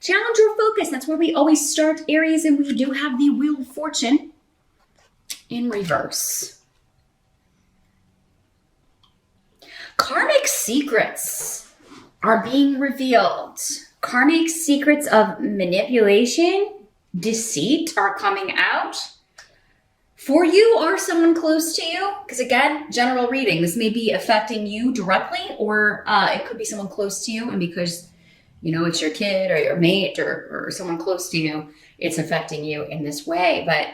Challenge or focus. That's where we always start, Aries, and we do have the Wheel of Fortune in reverse. Karmic secrets are being revealed. Karmic secrets of manipulation, deceit are coming out. For you or someone close to you, because again, general reading, this may be affecting you directly, or it could be someone close to you, and because, you know, it's your kid or your mate or someone close to you, it's affecting you in this way. But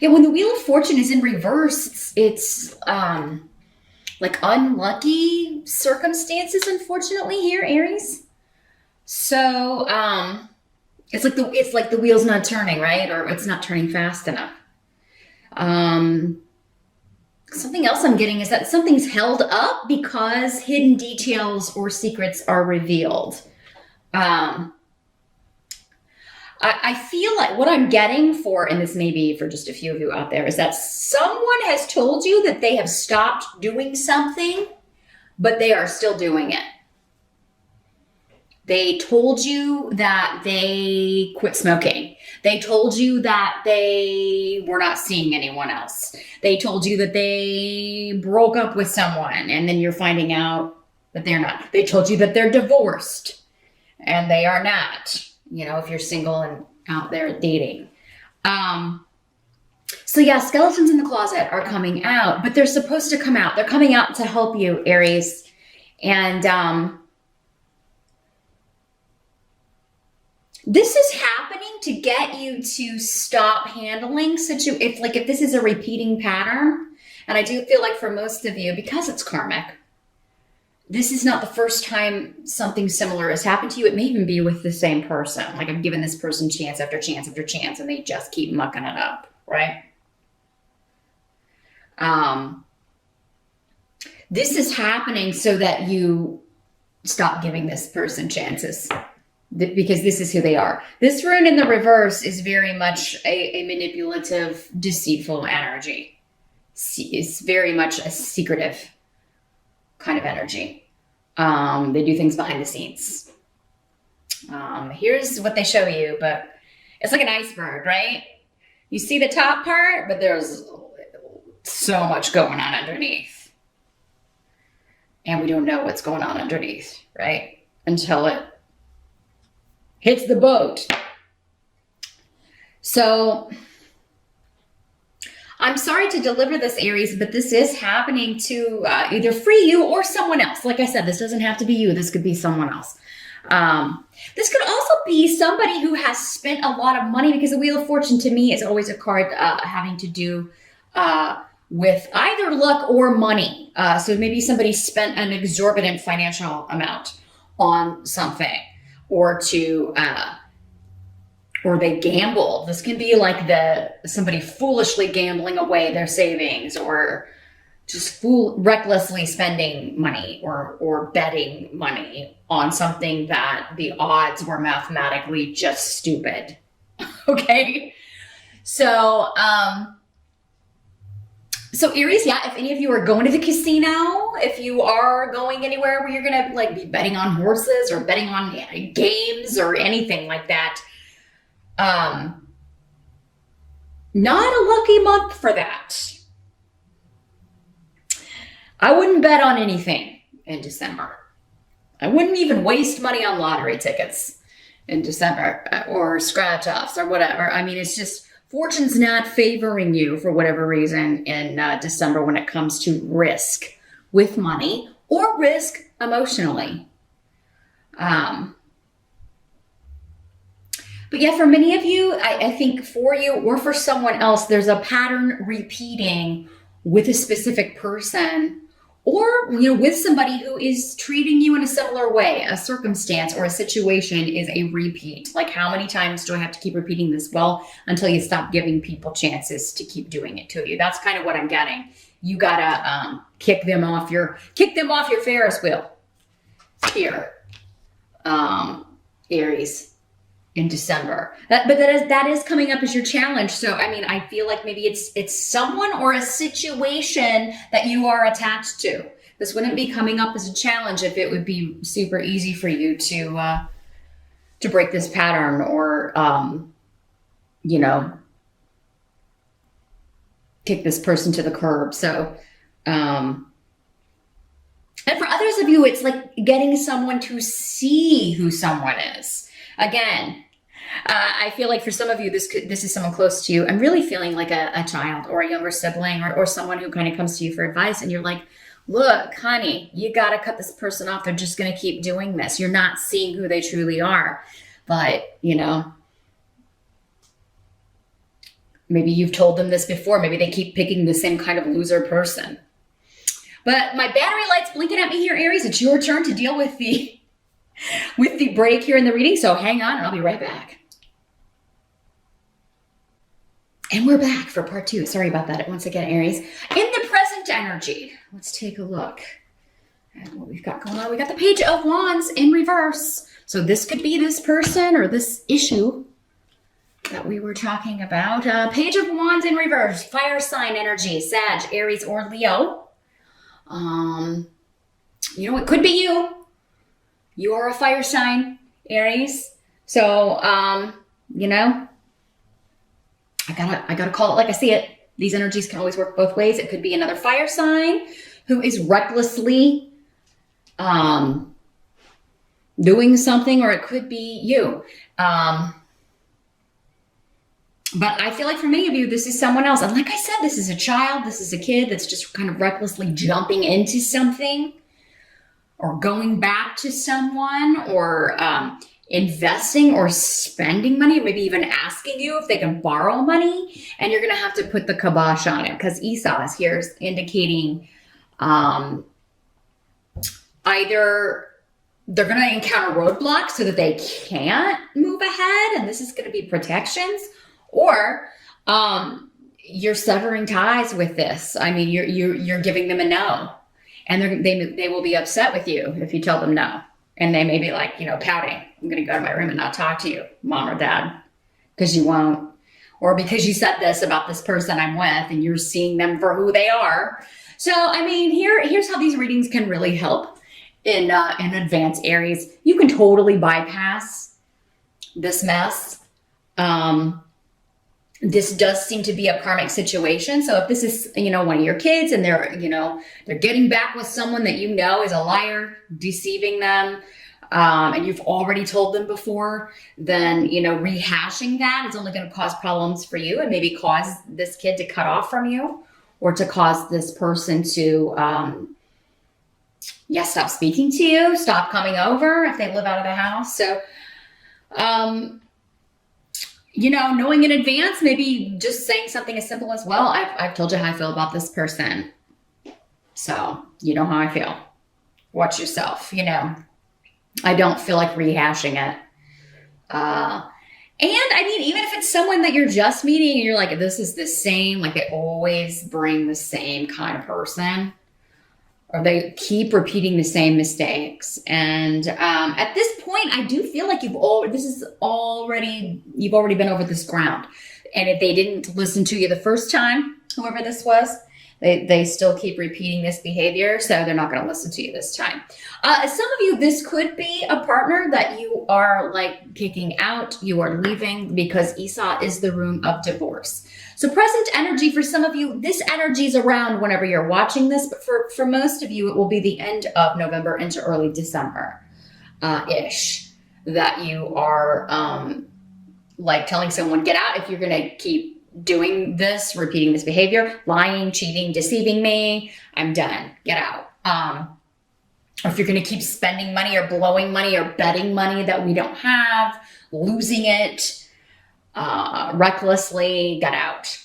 yeah, when the Wheel of Fortune is in reverse, it's like unlucky circumstances, unfortunately, here, Aries. So it's like the wheel's not turning, right? Or it's not turning fast enough. Something else I'm getting is that something's held up because hidden details or secrets are revealed. I feel like what I'm getting for, and this may be for just a few of you out there, is that someone has told you that they have stopped doing something, but they are still doing it. They told you that they quit smoking. They told you that they were not seeing anyone else. They told you that they broke up with someone, and then you're finding out that they're not. They told you that they're divorced, and they are not. You know, if you're single and out there dating. So yeah, skeletons in the closet are coming out, but they're supposed to come out. They're coming out to help you, Aries. And this is happening to get you to stop handling if this is a repeating pattern. And I do feel like for most of you, because it's karmic, this is not the first time something similar has happened to you. It may even be with the same person. Like I've given this person chance after chance after chance, and they just keep mucking it up, right? This is happening so that you stop giving this person chances, because this is who they are. This rune in the reverse is very much a manipulative, deceitful energy. It's very much a secretive kind of energy. They do things behind the scenes. Here's what they show you, but it's like an iceberg, right? You see the top part, but there's so much going on underneath. And we don't know what's going on underneath, right? Until it hits the boat. So I'm sorry to deliver this, Aries, but this is happening to either free you or someone else. Like I said, this doesn't have to be you. This could be someone else. This could also be somebody who has spent a lot of money, because the Wheel of Fortune to me is always a card having to do with either luck or money. So maybe somebody spent an exorbitant financial amount on something, or or they gambled. This can be like somebody foolishly gambling away their savings, or just recklessly spending money or betting money on something that the odds were mathematically just stupid. Okay. So Aries, yeah, if any of you are going to the casino, if you are going anywhere where you're going to like be betting on horses or betting on games or anything like that, not a lucky month for that. I wouldn't bet on anything in December. I wouldn't even waste money on lottery tickets in December or scratch offs or whatever. I mean, it's just fortune's not favoring you for whatever reason in December when it comes to risk with money or risk emotionally. But yeah, for many of you, I think for you or for someone else, there's a pattern repeating with a specific person, or with somebody who is treating you in a similar way. A circumstance or a situation is a repeat. Like, how many times do I have to keep repeating this? Well, until you stop giving people chances to keep doing it to you. That's kind of what I'm getting. You gotta kick them off your Ferris wheel here, Aries, in December. But that is coming up as your challenge. So I mean, I feel like maybe it's someone or a situation that you are attached to. This wouldn't be coming up as a challenge if it would be super easy for you to break this pattern or, you know, kick this person to the curb. So, and for others of you, it's like getting someone to see who someone is. Again, I feel like for some of you, this is someone close to you. I'm really feeling like a child or a younger sibling or someone who kind of comes to you for advice. And you're like, look, honey, you got to cut this person off. They're just going to keep doing this. You're not seeing who they truly are. But, you know, maybe you've told them this before. Maybe they keep picking the same kind of loser person. But my battery light's blinking at me here, Aries. It's your turn to deal with the break here in the reading. So hang on and I'll be right back. And we're back for part 2. Sorry about that. Once again, Aries. In the present energy, let's take a look at what we've got going on. We got the Page of Wands in reverse. So this could be this person or this issue that we were talking about. Page of Wands in reverse, fire sign energy, Sag, Aries, or Leo. You know, it could be you. You are a fire sign, Aries. So, you know, I gotta call it like I see it. These energies can always work both ways. It could be another fire sign who is recklessly, doing something, or it could be you. But I feel like for many of you, this is someone else. And like I said, this is a child. This is a kid that's just kind of recklessly jumping into something or going back to someone or investing or spending money, or maybe even asking you if they can borrow money. And you're going to have to put the kibosh on it because Esau is here indicating either they're going to encounter roadblocks so that they can't move ahead. And this is going to be protections. Or you're severing ties with this. I mean, you're giving them a no, and they will be upset with you if you tell them no, and they may be like, you know, pouting. I'm going to go to my room and not talk to you, mom or dad, because you won't, or because you said this about this person I'm with, and you're seeing them for who they are. So, I mean, here's how these readings can really help in advance, Aries. You can totally bypass this mess. This does seem to be a karmic situation. So if this is, you know, one of your kids and they're, you know, they're getting back with someone that you know is a liar, deceiving them, and you've already told them before, then, you know, rehashing that is only going to cause problems for you and maybe cause this kid to cut off from you or to cause this person to, stop speaking to you, stop coming over if they live out of the house. So, you know, knowing in advance, maybe just saying something as simple as, well, I've told you how I feel about this person. So you know how I feel. Watch yourself, you know. I don't feel like rehashing it. And I mean, even if it's someone that you're just meeting and you're like, this is the same, like they always bring the same kind of person, or they keep repeating the same mistakes. And at this point, I do feel like you've already been over this ground. And if they didn't listen to you the first time, whoever this was, they still keep repeating this behavior. So they're not going to listen to you this time. Some of you, this could be a partner that you are like kicking out. You are leaving because Esau is the rune of divorce. So present energy for some of you, this energy is around whenever you're watching this, but for most of you, it will be the end of November into early December ish that you are like telling someone, get out if you're going to keep doing this, repeating this behavior, lying, cheating, deceiving me, I'm done, get out. Or if you're going to keep spending money or blowing money or betting money that we don't have, losing it, recklessly, get out.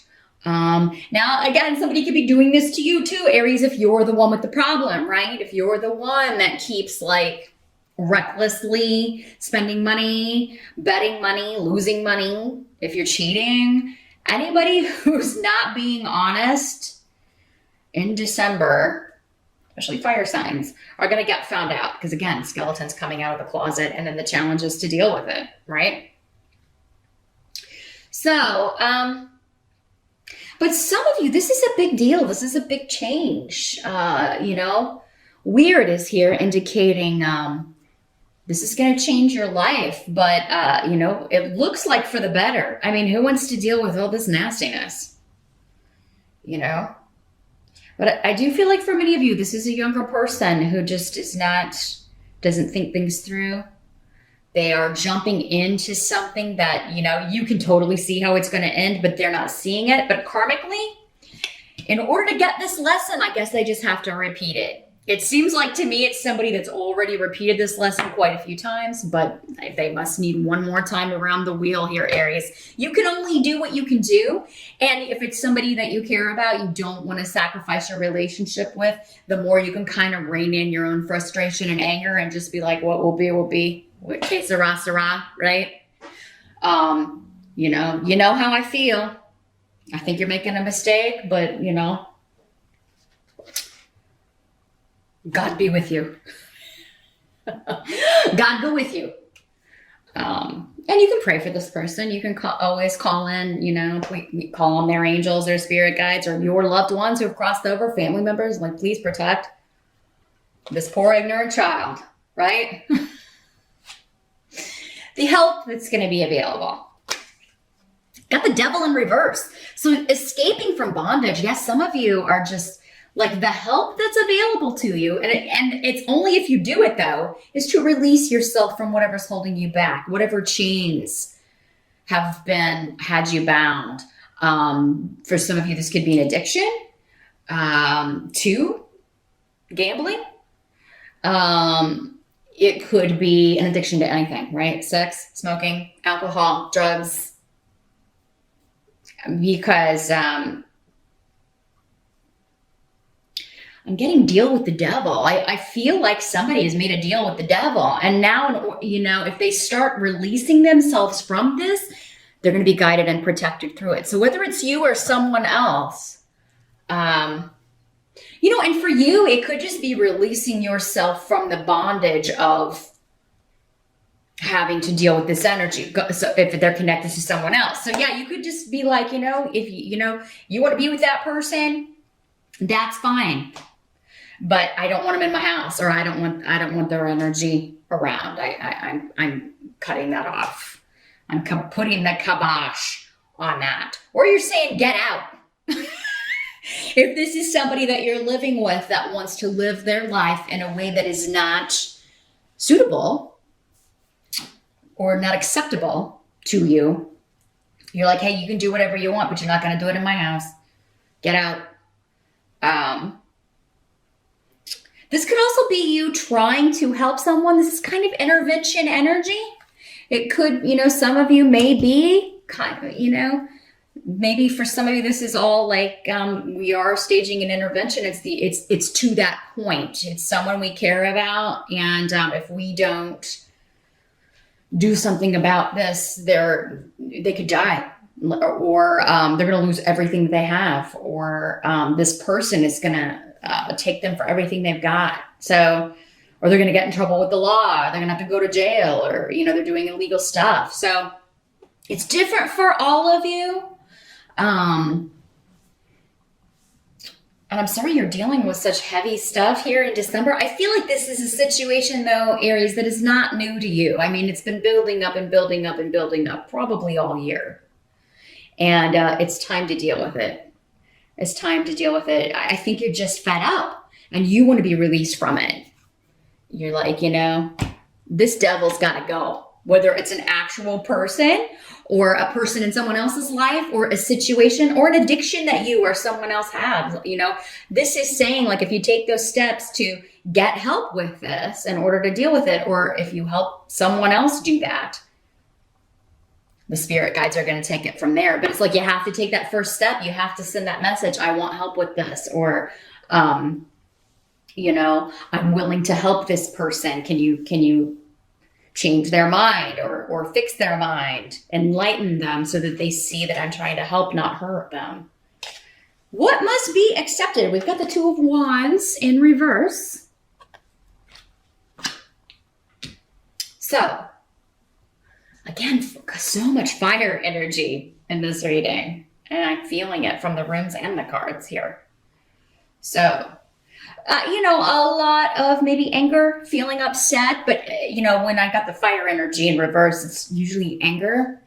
Now, again, somebody could be doing this to you too, Aries, if you're the one with the problem, right? If you're the one that keeps like recklessly spending money, betting money, losing money, if you're cheating, anybody who's not being honest in December, especially fire signs, are going to get found out because, again, skeletons coming out of the closet and then the challenge is to deal with it, right? So, but some of you, this is a big deal. This is a big change. You know, Weird is here indicating this is going to change your life, but it looks like for the better. I mean, who wants to deal with all this nastiness? But I do feel like for many of you, this is a younger person who just doesn't think things through. They are jumping into something that, you can totally see how it's going to end, but they're not seeing it. But karmically, in order to get this lesson, I guess they just have to repeat it. It seems like to me it's somebody that's already repeated this lesson quite a few times, but they must need one more time around the wheel here, Aries. You can only do what you can do. And if it's somebody that you care about, you don't want to sacrifice your relationship with, the more you can kind of rein in your own frustration and anger and just be like, what will be, will be. Que sera, sera, right? You know how I feel. I think you're making a mistake, but God be with you. God go with you. And you can pray for this person. You can always call in, call on their angels, their spirit guides, or your loved ones who have crossed over, family members, like, please protect this poor ignorant child, right? The help that's going to be available. Got the devil in reverse. So escaping from bondage. Yes, some of you are just like the help that's available to you. And it's only if you do it, though, is to release yourself from whatever's holding you back, whatever chains have had you bound. For some of you, this could be an addiction to gambling. It could be an addiction to anything, right? Sex, smoking, alcohol, drugs. Because I'm getting deal with the devil. I feel like somebody has made a deal with the devil. And now, if they start releasing themselves from this, they're going to be guided and protected through it. So whether it's you or someone else, and for you, it could just be releasing yourself from the bondage of having to deal with this energy. So if they're connected to someone else. So yeah, you could just be like, if you want to be with that person, that's fine. But I don't want them in my house, or I don't want their energy around. I'm cutting that off. I'm putting the kibosh on that. Or you're saying, get out. If this is somebody that you're living with that wants to live their life in a way that is not suitable or not acceptable to you, you're like, hey, you can do whatever you want, but you're not going to do it in my house. Get out. This could also be you trying to help someone. This is kind of intervention energy. It could, some of you may be kind of, maybe for some of you, this is all like, we are staging an intervention. It's to that point. It's someone we care about. And if we don't do something about this, they could die, or they're going to lose everything they have, or this person is going to take them for everything they've got. So, or they're going to get in trouble with the law. They're going to have to go to jail, or, they're doing illegal stuff. So it's different for all of you. And I'm sorry you're dealing with such heavy stuff here in December. I feel like this is a situation, though, Aries, that is not new to you. I mean, it's been building up and building up and building up probably all year. And it's time to deal with it. It's time to deal with it. I think you're just fed up and you want to be released from it. You're like, this devil's got to go. Whether it's an actual person or a person in someone else's life or a situation or an addiction that you or someone else has, this is saying, like, if you take those steps to get help with this in order to deal with it, or if you help someone else do that, the spirit guides are going to take it from there. But it's like, you have to take that first step. You have to send that message. I want help with this, or, I'm willing to help this person. Can you change their mind or fix their mind, enlighten them so that they see that I'm trying to help, not hurt them. What must be accepted? We've got the Two of Wands in reverse. So, again, so much fire energy in this reading. And I'm feeling it from the runes and the cards here. So, A lot of maybe anger, feeling upset, but when I got the fire energy in reverse, it's usually anger.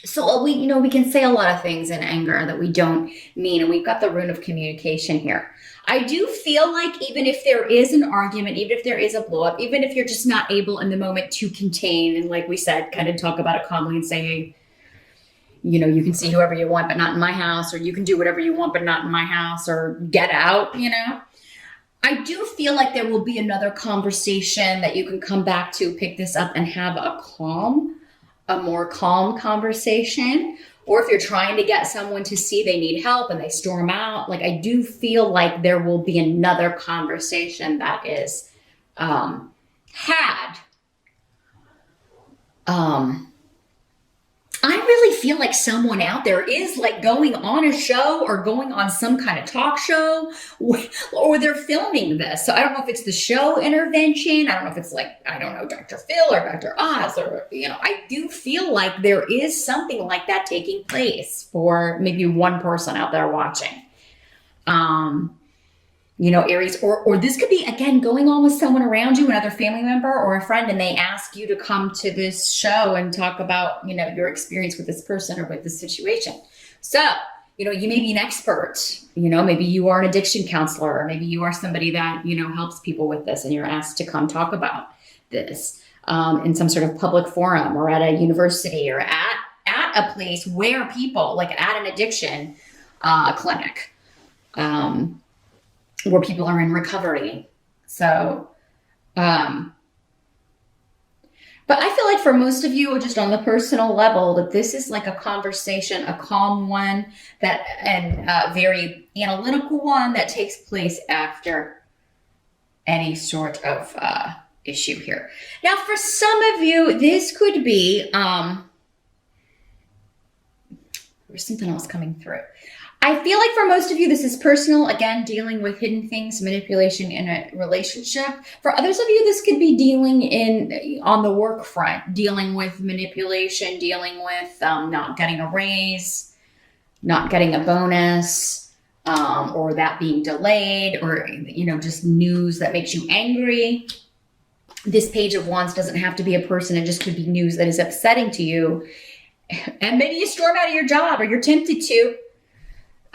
So we can say a lot of things in anger that we don't mean, and we've got the rune of communication here. I do feel like even if there is an argument, even if there is a blow up, even if you're just not able in the moment to contain, and like we said, kind of talk about it calmly and say, hey, you can see whoever you want, but not in my house, or you can do whatever you want, but not in my house, or get out. I do feel like there will be another conversation that you can come back to, pick this up, and have a more calm conversation. Or if you're trying to get someone to see they need help and they storm out, like I do feel like there will be another conversation that is had. I really feel like someone out there is like going on a show or going on some kind of talk show, or they're filming this. So I don't know if it's the show intervention. I don't know if it's like, I don't know, Dr. Phil or Dr. Oz, or, I do feel like there is something like that taking place for maybe one person out there watching. Aries, or this could be, again, going on with someone around you, another family member or a friend, and they ask you to come to this show and talk about, your experience with this person or with this situation. So, you may be an expert, maybe you are an addiction counselor, or maybe you are somebody that, helps people with this, and you're asked to come talk about this in some sort of public forum, or at a university, or at a place where people, like at an addiction clinic, where people are in recovery. So, but I feel like for most of you, just on the personal level, that this is like a conversation, a calm one, and a very analytical one that takes place after any sort of issue here. Now, for some of you, this could be, there's something else coming through. I feel like for most of you, this is personal, again, dealing with hidden things, manipulation in a relationship. For others of you, this could be dealing on the work front, dealing with manipulation, dealing with not getting a raise, not getting a bonus, or that being delayed, or, just news that makes you angry. This Page of Wands doesn't have to be a person. It just could be news that is upsetting to you. And maybe you storm out of your job, or you're tempted to.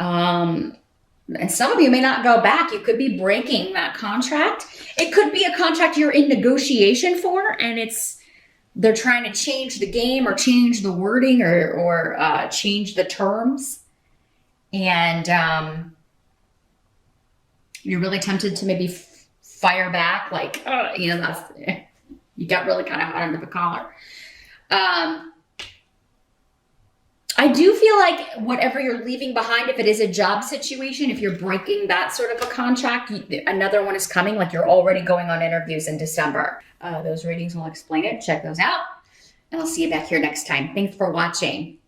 And some of you may not go back. You could be breaking that contract. It could be a contract you're in negotiation for, and they're trying to change the game, or change the wording, or change the terms. And you're really tempted to maybe fire back, like, you got really kind of hot under the collar. I do feel like whatever you're leaving behind, if it is a job situation, if you're breaking that sort of a contract, another one is coming, like you're already going on interviews in December. Those readings will explain it. Check those out. And I'll see you back here next time. Thanks for watching.